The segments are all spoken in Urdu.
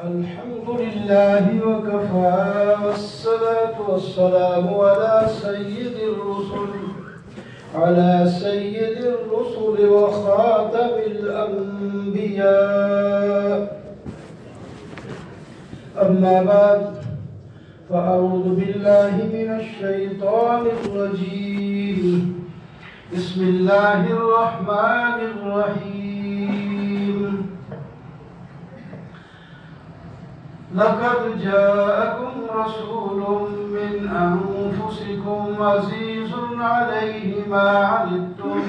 الحمد لله وكفى والصلاة والسلام على سيد الرسل وخاتم الأنبياء. أما بعد فأعوذ بالله من الشيطان الرجيم. بسم الله الرحمن الرحيم. لقد جاءكم رسول من أنفسكم عزيز عليه ما عنتم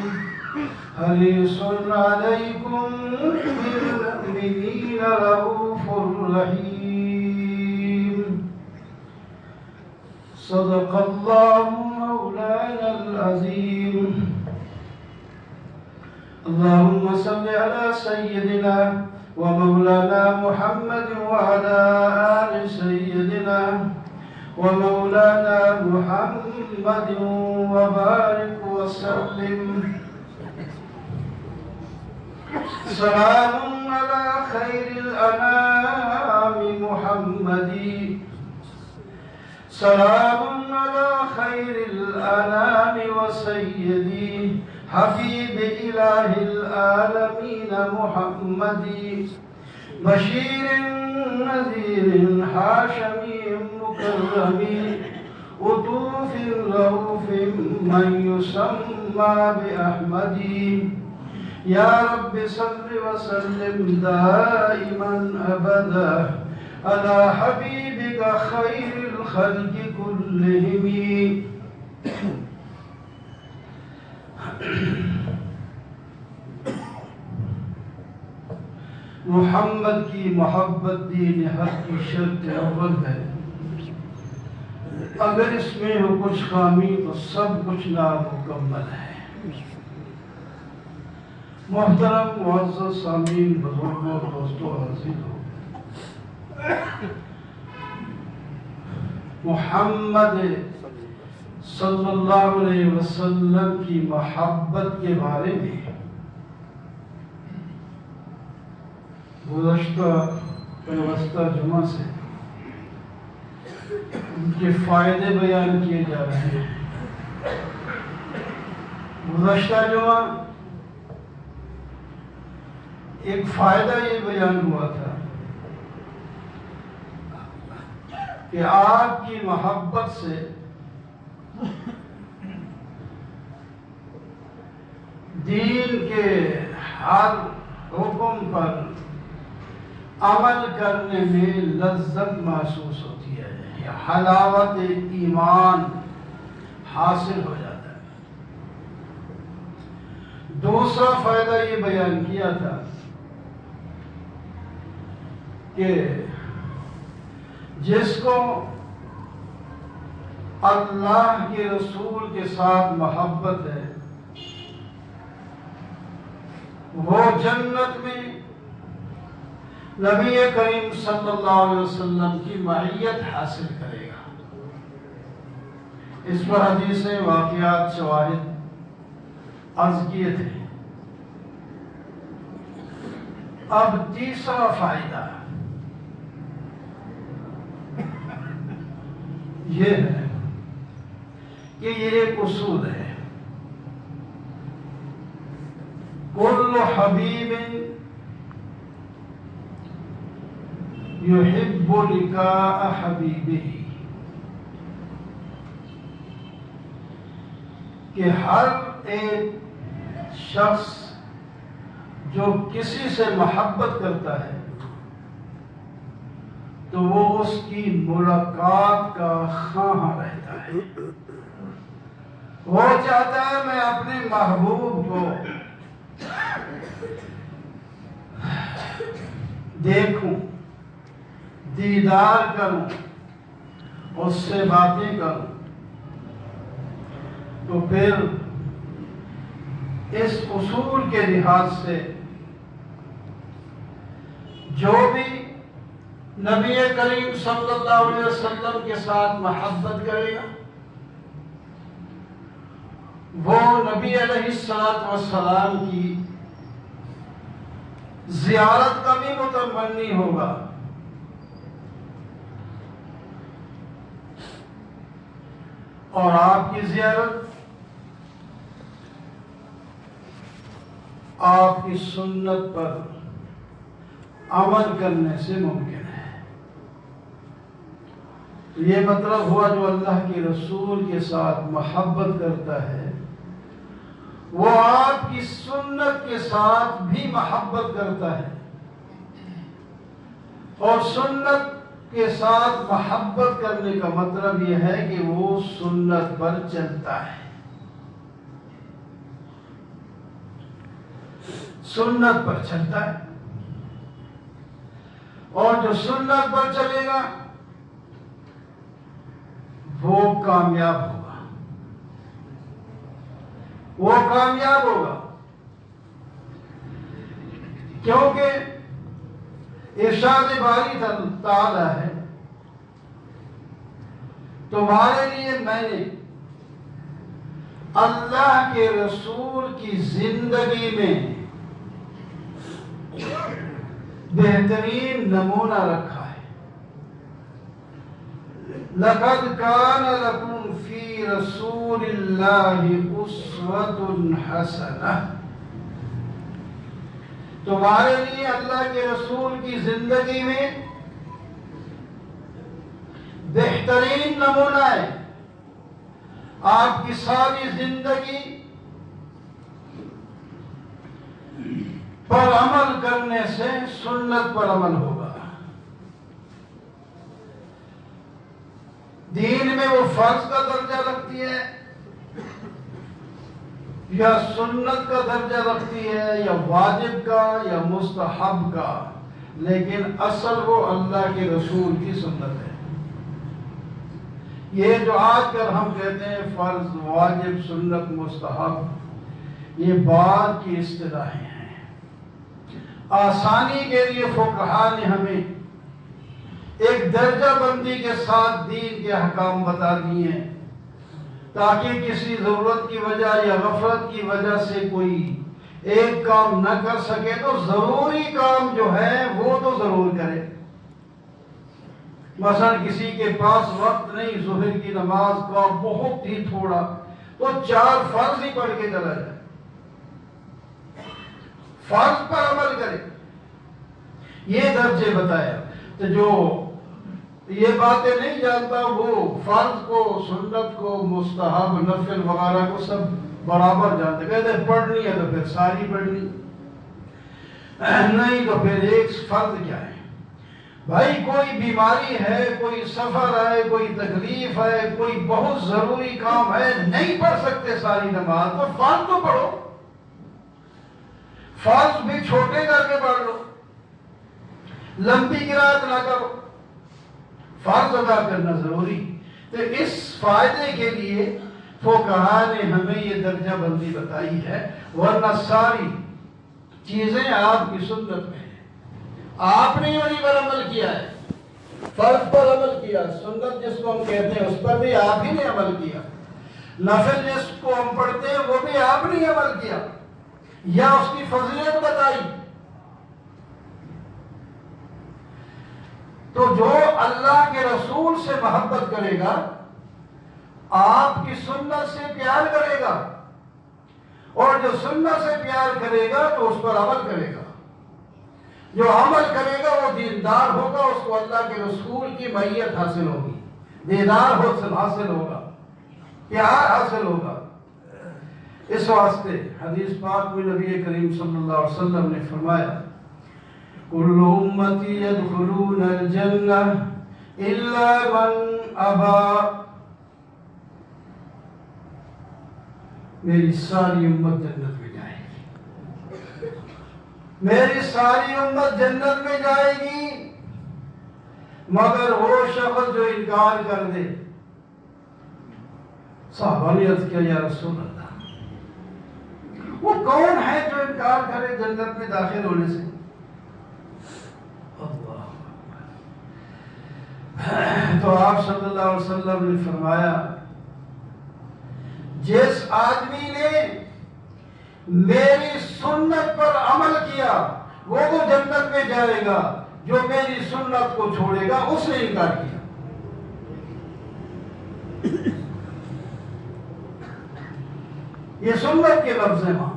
حريص عليكم بالمؤمنين رؤوف رحيم. صدق الله مولانا العظيم. اللهم صل على سيدنا ومولانا محمد وعلى آل سيدنا ومولانا محمد وبارك وسلم. سلام على خير الأنام محمد. سلام على خير الأنام وسيدي حبيب إله العالمين محمد. بشير نذير حاشمي مكرم أطوف رؤوف من يسمى بأحمد. يا رب صل وسلم دائما أبدا على حبيبك خير الخلق كلهم. محمد کی محبت دین حق کی شرط اول ہے. اگر اس میں ہو کچھ خامی تو سب کچھ نامکمل ہے. محترم معزز سامعین، بزرگوں، دوستوں، عزیزوں، محمد صلی اللہ علیہ وسلم کی محبت کے بارے میں گزشتہ جمعہ سے ان کے فائدے بیان کیے جا رہے ہیں. گزشتہ جمعہ ایک فائدہ یہ بیان ہوا تھا کہ آپ کی محبت سے دین کے ہر حکم پر عمل کرنے میں لذت محسوس ہوتی ہے، یا حلاوت ایمان حاصل ہو جاتا ہے. دوسرا فائدہ یہ بیان کیا تھا کہ جس کو اللہ کے رسول کے ساتھ محبت ہے وہ جنت میں نبی کریم صلی اللہ علیہ وسلم کی معیت حاصل کرے گا. اس پر حدیثیں، واقعات، شواہد عرض کیے تھے. اب تیسرا فائدہ یہ ہے کہ یہ ایک اصول ہے. کل حبیب یحب لقاء حبیبہ، کہ ہر ایک شخص جو کسی سے محبت کرتا ہے تو وہ اس کی ملاقات کا خواہاں رہتا ہے. وہ چاہتا ہے میں اپنے محبوب کو دیکھوں، دیدار کروں، اس سے باتیں کروں. تو پھر اس اصول کے لحاظ سے جو بھی نبی کریم صلی اللہ علیہ وسلم کے ساتھ محبت کرے گا وہ نبی علیہ السلام کی زیارت کا بھی متمنی ہوگا، اور آپ کی زیارت آپ کی سنت پر عمل کرنے سے ممکن ہے۔ یہ مطلب ہوا جو اللہ کے رسول کے ساتھ محبت کرتا ہے وہ آپ کی سنت کے ساتھ بھی محبت کرتا ہے، اور سنت کے ساتھ محبت کرنے کا مطلب یہ ہے کہ وہ سنت پر چلتا ہے، سنت پر چلتا ہے، اور جو سنت پر چلے گا وہ کامیاب ہوگا، وہ کامیاب ہوگا، کیونکہ ارشاد باری تعالی ہے تمہارے لیے میں نے اللہ کے رسول کی زندگی میں بہترین نمونہ رکھا ہے۔ لَقَدْ كَانَ لَكُمْ فِي رَسُولِ اللَّهِ أُسْوَةٌ حَسَنَةٌ، تمہارے لیے اللہ کے رسول کی زندگی میں بہترین نمونہ ہے۔ آپ کی ساری زندگی پر عمل کرنے سے سنت پر عمل ہوگا۔ دین میں وہ فرض کا درجہ رکھتی ہے یا سنت کا درجہ رکھتی ہے یا واجب کا یا مستحب کا، لیکن اصل وہ اللہ کے رسول کی سنت ہے۔ یہ جو آج کل ہم کہتے ہیں فرض، واجب، سنت، مستحب، یہ بعد کی اصطلاحیں ہیں۔ آسانی کے لیے فقہا نے ہمیں ایک درجہ بندی کے ساتھ دین کے احکام بتا دیے ہیں، تاکہ کسی ضرورت کی وجہ یا غفلت کی وجہ سے کوئی ایک کام نہ کر سکے تو ضروری کام جو ہے وہ تو ضرور کرے۔ مثلا کسی کے پاس وقت نہیں ظہر کی نماز کا، بہت ہی تھوڑا، تو 4 فرض ہی پڑھ کے چلا جائے، فرض پر عمل کرے، یہ درجے بتایا۔ تو جو یہ باتیں نہیں جانتا وہ فرض کو، سنت کو، مستحب، نفل وغیرہ کو سب برابر جانتے، کہتے ہیں پڑھنی ہے تو پھر ساری پڑھنی، نہیں تو پھر ایک فرض کیا ہے؟ بھائی کوئی بیماری ہے، کوئی سفر ہے، کوئی تکلیف ہے، کوئی بہت ضروری کام ہے، نہیں پڑھ سکتے ساری نماز، تو فرض تو پڑھو، فرض بھی چھوٹے کر کے پڑھ لو، لمبی قرات نہ کرو، فرض ادا کرنا ضروری۔ تو اس فائدے کے لیے فقہا نے ہمیں یہ درجہ بندی بتائی ہے، ورنہ ساری چیزیں آپ کی سنت میں ہیں، آپ نے انہی پر عمل کیا ہے، فرض پر عمل کیا، سنت جس کو ہم کہتے ہیں اس پر بھی آپ ہی نے عمل کیا، نفل جس کو ہم پڑھتے ہیں وہ بھی آپ نے عمل کیا یا اس کی فضیلت بتائی۔ تو جو اللہ کے رسول سے محبت کرے گا آپ کی سنت سے پیار کرے گا، اور جو سنت سے پیار کرے گا تو اس پر عمل کرے گا، جو عمل کرے گا وہ دیندار ہوگا، اس کو اللہ کے رسول کی معیت حاصل ہوگی، دیدار حاصل ہوگا، پیار حاصل ہوگا۔ اس واسطے حدیث پاک میں نبی کریم صلی اللہ علیہ وسلم نے فرمایا کل امتی یدخلون الجنہ الا من ابا، میری ساری امت جنت میں جائے گی، میری ساری امت جنت میں جائے گی، مگر وہ شخص جو انکار کر دے۔ صحابہ نے عرض کیا یا رسول اللہ وہ کون ہے جو انکار کرے جنت میں داخل ہونے سے؟ تو آپ صلی اللہ علیہ وسلم نے فرمایا جس آدمی نے میری سنت پر عمل کیا وہ تو جنت میں جائے گا، جو میری سنت کو چھوڑے گا اس نے انکار کیا۔ یہ سنت کے لفظ ہیں وہاں،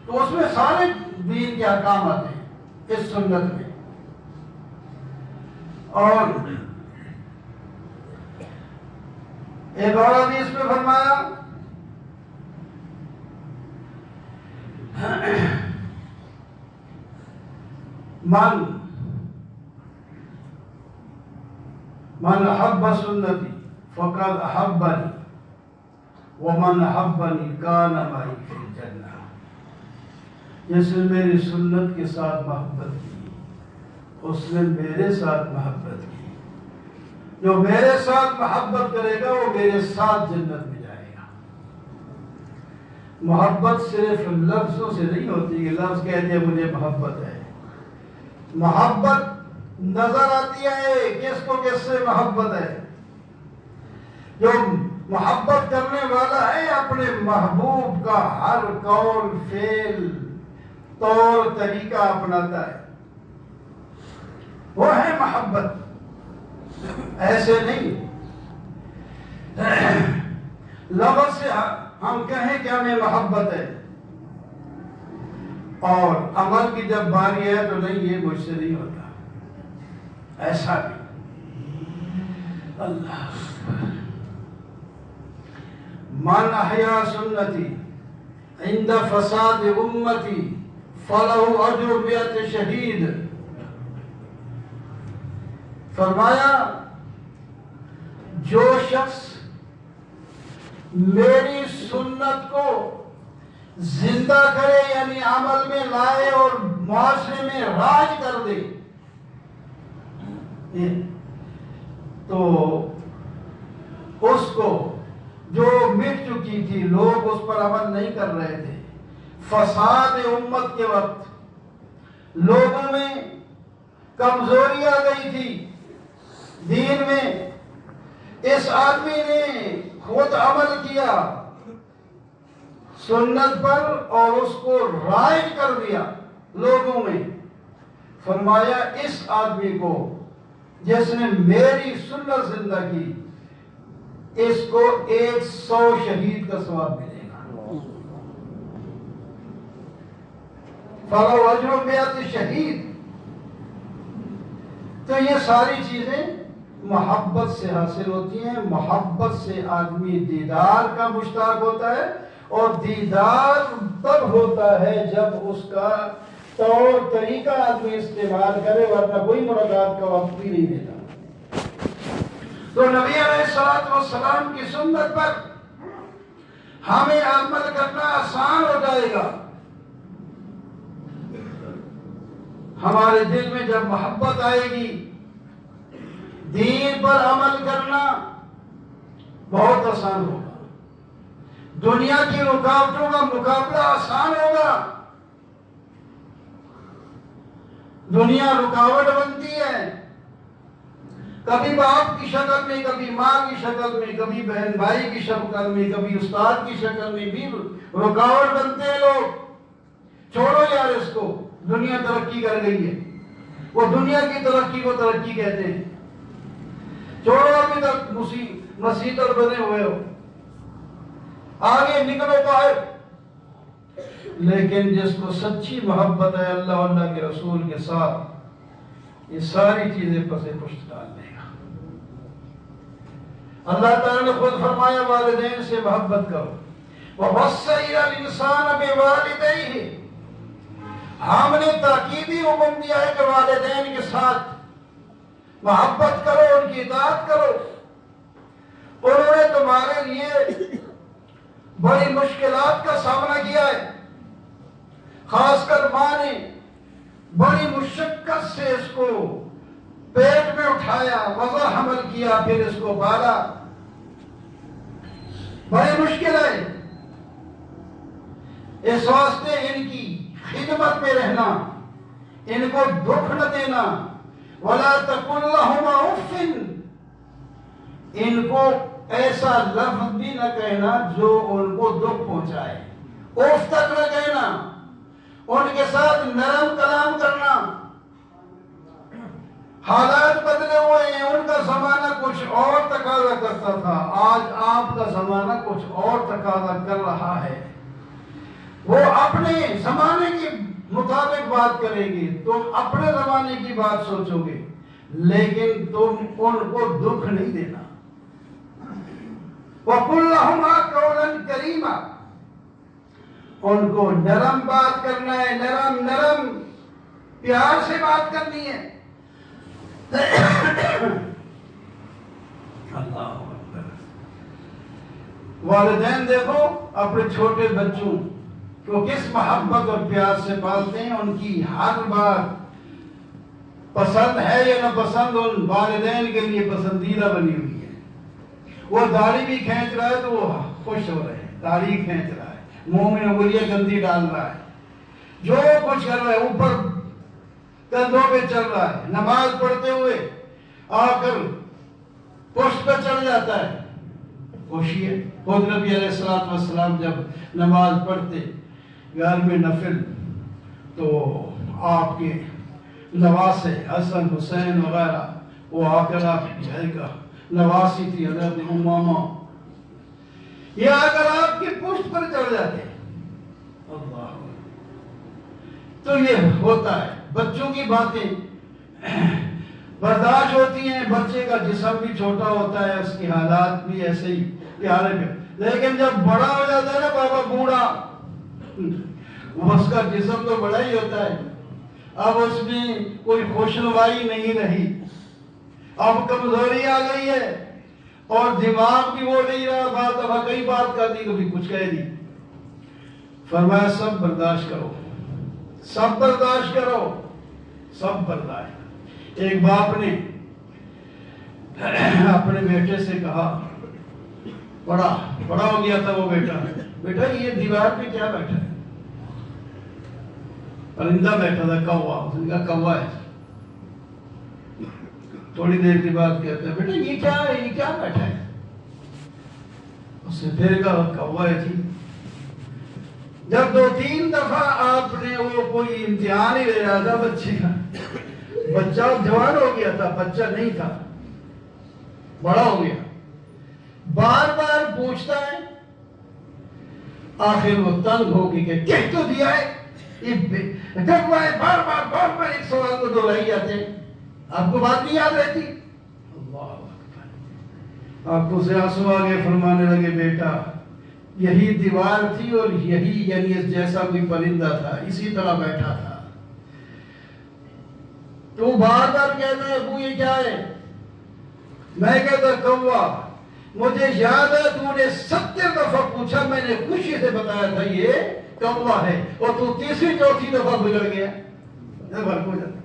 تو اس میں سارے دین کے احکام آتے ہیں اس سنت میں۔ اور ایک اور حدیث میں فرمایا من احب سنتی فقد احبنی ومن احبنی کان معی فی الجنہ۔ جس نے میری سنت کے ساتھ محبت کی اس نے میرے ساتھ محبت کی، جو میرے ساتھ محبت کرے گا وہ میرے ساتھ جنت میں جائے گا۔ محبت صرف لفظوں سے نہیں ہوتی کہ لفظ کہتے ہیں مجھے محبت ہے۔ محبت نظر آتی ہے کس کو کس سے محبت ہے۔ جو محبت کرنے والا ہے اپنے محبوب کا ہر قول فعل طور طریقہ اپناتا ہے، وہ ہے محبت۔ ایسے نہیں لفظ سے ہم کہیں کہ ہمیں محبت ہے اور عمل کی جب باری ہے تو نہیں یہ مجھ سے نہیں ہوتا، ایسا نہیں۔ اللہ من احیا سنتی عند فساد امتی فلہ اجر مئت شہید۔ فرمایا جو شخص میری سنت کو زندہ کرے یعنی عمل میں لائے اور معاشرے میں راج کر دے تو اس کو جو مٹ چکی تھی، لوگ اس پر عمل نہیں کر رہے تھے، فساد امت کے وقت لوگوں میں کمزوری آ گئی تھی دین میں، اس آدمی نے خود عمل کیا سنت پر اور اس کو رائج کر دیا لوگوں میں۔ فرمایا اس آدمی کو جس نے میری سنت زندہ کی اس کو 100 شہید کا ثواب ملے گا۔ فلو اجر مئت شہید۔ تو یہ ساری چیزیں محبت سے حاصل ہوتی ہیں۔ محبت سے آدمی دیدار کا مشتاق ہوتا ہے، اور دیدار تب ہوتا ہے جب اس کا طور طریقہ آدمی استعمال کرے، ورنہ کوئی ملاقات کا وقت بھی نہیں دیتا۔ تو نبی علیہ الصلوۃ والسلام کی سنت پر ہمیں عمل کرنا آسان ہو جائے گا۔ ہمارے دل میں جب محبت آئے گی دین پر عمل کرنا بہت آسان ہوگا، دنیا کی رکاوٹوں کا مقابلہ آسان ہوگا۔ دنیا رکاوٹ بنتی ہے، کبھی باپ کی شکل میں، کبھی ماں کی شکل میں، کبھی بہن بھائی کی شکل میں، کبھی استاد کی شکل میں بھی رکاوٹ بنتے ہیں لوگ۔ چھوڑو یار اس کو، دنیا ترقی کر گئی ہے، وہ دنیا کی ترقی کو ترقی کہتے ہیں۔ چھوڑو ابھی تک مسیطر بنے ہوئے ہو، آگے نکلو باہر۔ لیکن جس کو سچی محبت ہے اللہ اور اللہ کے رسول کے ساتھ، یہ ساری چیزیں پسے پشت ڈال دے گا۔ اللہ تعالیٰ نے خود فرمایا والدین سے محبت کرو، وَوَصَّيْنَا الْإِنسَانَ بِوَالِدَيْهِ۔ ہم نے تاکیدی حکم دیا ہے کہ والدین کے ساتھ محبت کرو، ان کی اطاعت کرو۔ انہوں نے تمہارے لیے بڑی مشکلات کا سامنا کیا ہے، خاص کر ماں نے بڑی مشقت سے اس کو پیٹ میں اٹھایا، وضع حمل کیا، پھر اس کو پالا، بڑی مشکل ہے۔ اس واسطے ان کی خدمت میں رہنا، ان کو دکھ نہ دینا، وَلَا تَقُلْ لَهُمَا اُفٍّ، ان کو ایسا لفظ بھی نہ کہنا جو ان کو دکھ پہنچائے، اف تک نہ کہنا، ان کے ساتھ نرم کلام کرنا۔ حالات بدلے ہوئے ہیں، ان کا زمانہ کچھ اور تقاضا کرتا تھا، آج آپ کا زمانہ کچھ اور تقاضا کر رہا ہے۔ وہ اپنے زمانے کے مطابق بات کریں گے، تم اپنے زمانے کی بات سوچو گے، لیکن تم ان کو دکھ نہیں دینا۔ وَقُلْ لَهُمَا قَوْلًا كَرِيمًا، ان کو نرم بات کرنا ہے، نرم نرم پیار سے بات کرنی ہے۔ اللہ اکبر۔ والدین دیکھو اپنے چھوٹے بچوں کو کس محبت اور پیار سے پالتے ہیں، ان کی ہر بات پسند ہے یا نہ پسند ان والدین کے لیے پسندیدہ بنی ہوئی ہے۔ وہ داڑھی بھی کھینچ رہا ہے تو وہ خوش ہو رہے ہیں، داڑھی کھینچ رہا ہے، منہ میں انگلیاں گندی ڈال رہا ہے، جو کچھ کر رہا ہے اوپر کندھوں پہ چل رہا ہے، نماز پڑھتے ہوئے آ کر پشت پہ چڑھ جاتا ہے، خوشی ہے۔ خود نبی علیہ السلام جب نماز پڑھتے گھر میں نفل تو آپ کے نواسے حسن حسین وغیرہ وہ آ کر آپ کی گھر کا نواسی تھی حضرت امامہ، یہ آ کر آپ کی پشت پر چڑھ جاتے ہیں۔ اللہ، تو یہ ہوتا ہے، بچوں کی باتیں برداشت ہوتی ہیں، بچے کا جسم بھی چھوٹا ہوتا ہے، اس کی حالات بھی ایسے ہی پیارے پہ، لیکن جب بڑا ہو جاتا ہے نا بابا بوڑھا، اس کا جسم تو بڑا ہی ہوتا ہے، اب اس میں کوئی خوشنوائی نہیں رہی، اب کمزوری آ گئی ہے اور دماغ بھی وہ نہیں رہا، بات اب کئی بات کر دی کبھی کچھ کہہ دی۔ فرمایا سب برداشت کرو، سب برداشت کرو، سب برداشت۔ ایک باپ نے اپنے بیٹے سے کہا، بڑا ہو گیا تھا وہ بیٹا یہ دیوار پہ کیا بیٹھا ہے؟ پرندہ بیٹھا تھا، کوا، اس نے کہا کوا ہے۔ تھوڑی دیر کے بعد کہتا ہے بیٹا یہ کیا بیٹھا ہے؟ اس نے پھر کہا کوا ہے جی۔ جب 2-3 دفعہ آپ نے وہ کوئی امتحان ہی لے رہا تھا بچے کا، بچہ جوان ہو گیا تھا، بچہ نہیں تھا، بڑا ہو گیا، بار بار پوچھتا ہے، آخر وہ تنگ ہو کے کہ کہہ تو دیا ہے، جب وہ بار بار ایک سوال کو دہرائی جاتے ہیں، آپ کو بات نہیں یاد رہتی؟ اللہ اکبر۔ آپ کو سے آنسو آگے فرمانے لگے بیٹا یہی دیوار تھی اور یہی یعنی اس جیسا کوئی پرندہ تھا، اسی طرح بیٹھا تھا، تو بار بار کہتا ہے ابو یہ کیا ہے؟ میں کہتا کوا، مجھے یاد ہے تو نے 70 دفعہ پوچھا، میں نے خوشی سے بتایا تھا یہ کوا ہے، اور تو 3-4 دفعہ بگڑ گیا، فرق ہو جاتا۔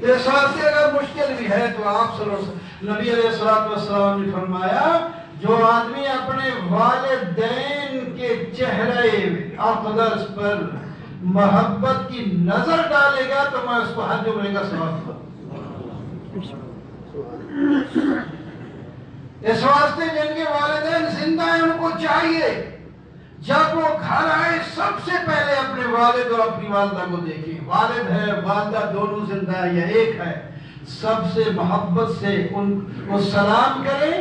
اس واسطے اگر مشکل بھی ہے تو آپ نبی علیہ السلام نے فرمایا جو آدمی اپنے والدین کے چہرے اقدس پر محبت کی نظر ڈالے گا تو میں اس کو حج عمرے کا ثواب دوں۔ اس واسطے جن کے والدین زندہ ہیں ان کو چاہیے جب وہ گھر آئے سب سے پہلے اپنے والد اور اپنی والدہ کو دیکھیں، والد ہے والدہ دونوں زندہ ہے یا ایک ہے، سب سے محبت سے ان کو سلام کریں،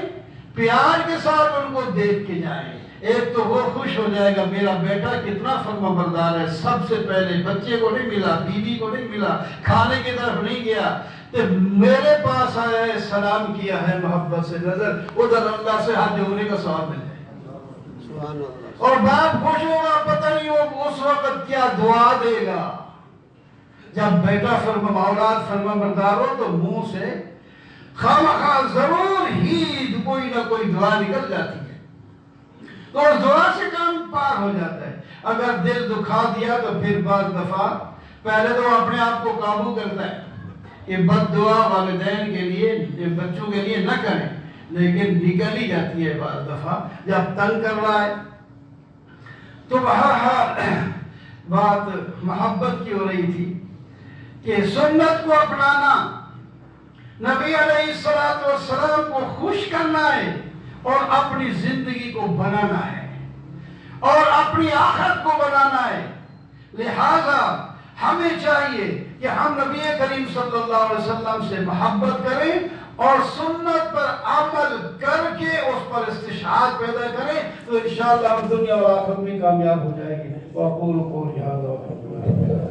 پیار کے ساتھ ان کو دیکھ کے جائیں۔ ایک تو وہ خوش ہو جائے گا میرا بیٹا کتنا فرما بردار ہے، سب سے پہلے بچے کو نہیں ملا، بیوی کو نہیں ملا، کھانے کی طرف نہیں گیا، تو میرے پاس آیا ہے، سلام کیا ہے محبت سے، نظر ادھر اللہ سے حج عمرے کا ثواب مل جائے۔ اور باپ خوش ہوگا، پتہ نہیں وہ اس وقت کیا دعا دے گا۔ جب بیٹا اولاد فرما بردار ہو تو منہ سے خامخواہ ضرور ہی کوئی نہ کوئی دعا نکل جاتی ہے، تو اس دعا سے کام پار ہو جاتا ہے۔ اگر دل دکھا دیا تو پھر بعض دفعہ پہلے تو اپنے آپ کو قابو کرتا ہے کہ بد دعا والدین کے لیے بچوں کے لیے نہ کریں، لیکن نکل ہی جاتی ہے بعض دفعہ جب تنگ کر رہا ہے۔ تو بات محبت کی ہو رہی تھی کہ سنت کو اپنانا نبی علیہ السلام کو خوش کرنا ہے اور اپنی زندگی کو بنانا ہے اور اپنی آخرت کو بنانا ہے. لہذا ہمیں چاہیے کہ ہم نبی کریم صلی اللہ علیہ وسلم سے محبت کریں اور سنت پر عمل کر کے اس پر استشہاد پیدا کریں تو انشاءاللہ ہم دنیا اور آخرت میں کامیاب ہو جائیں گے. وَأَقُولُ قَوْلِي هَذَا وَأَسْتَغْفِرُ اللَّهَ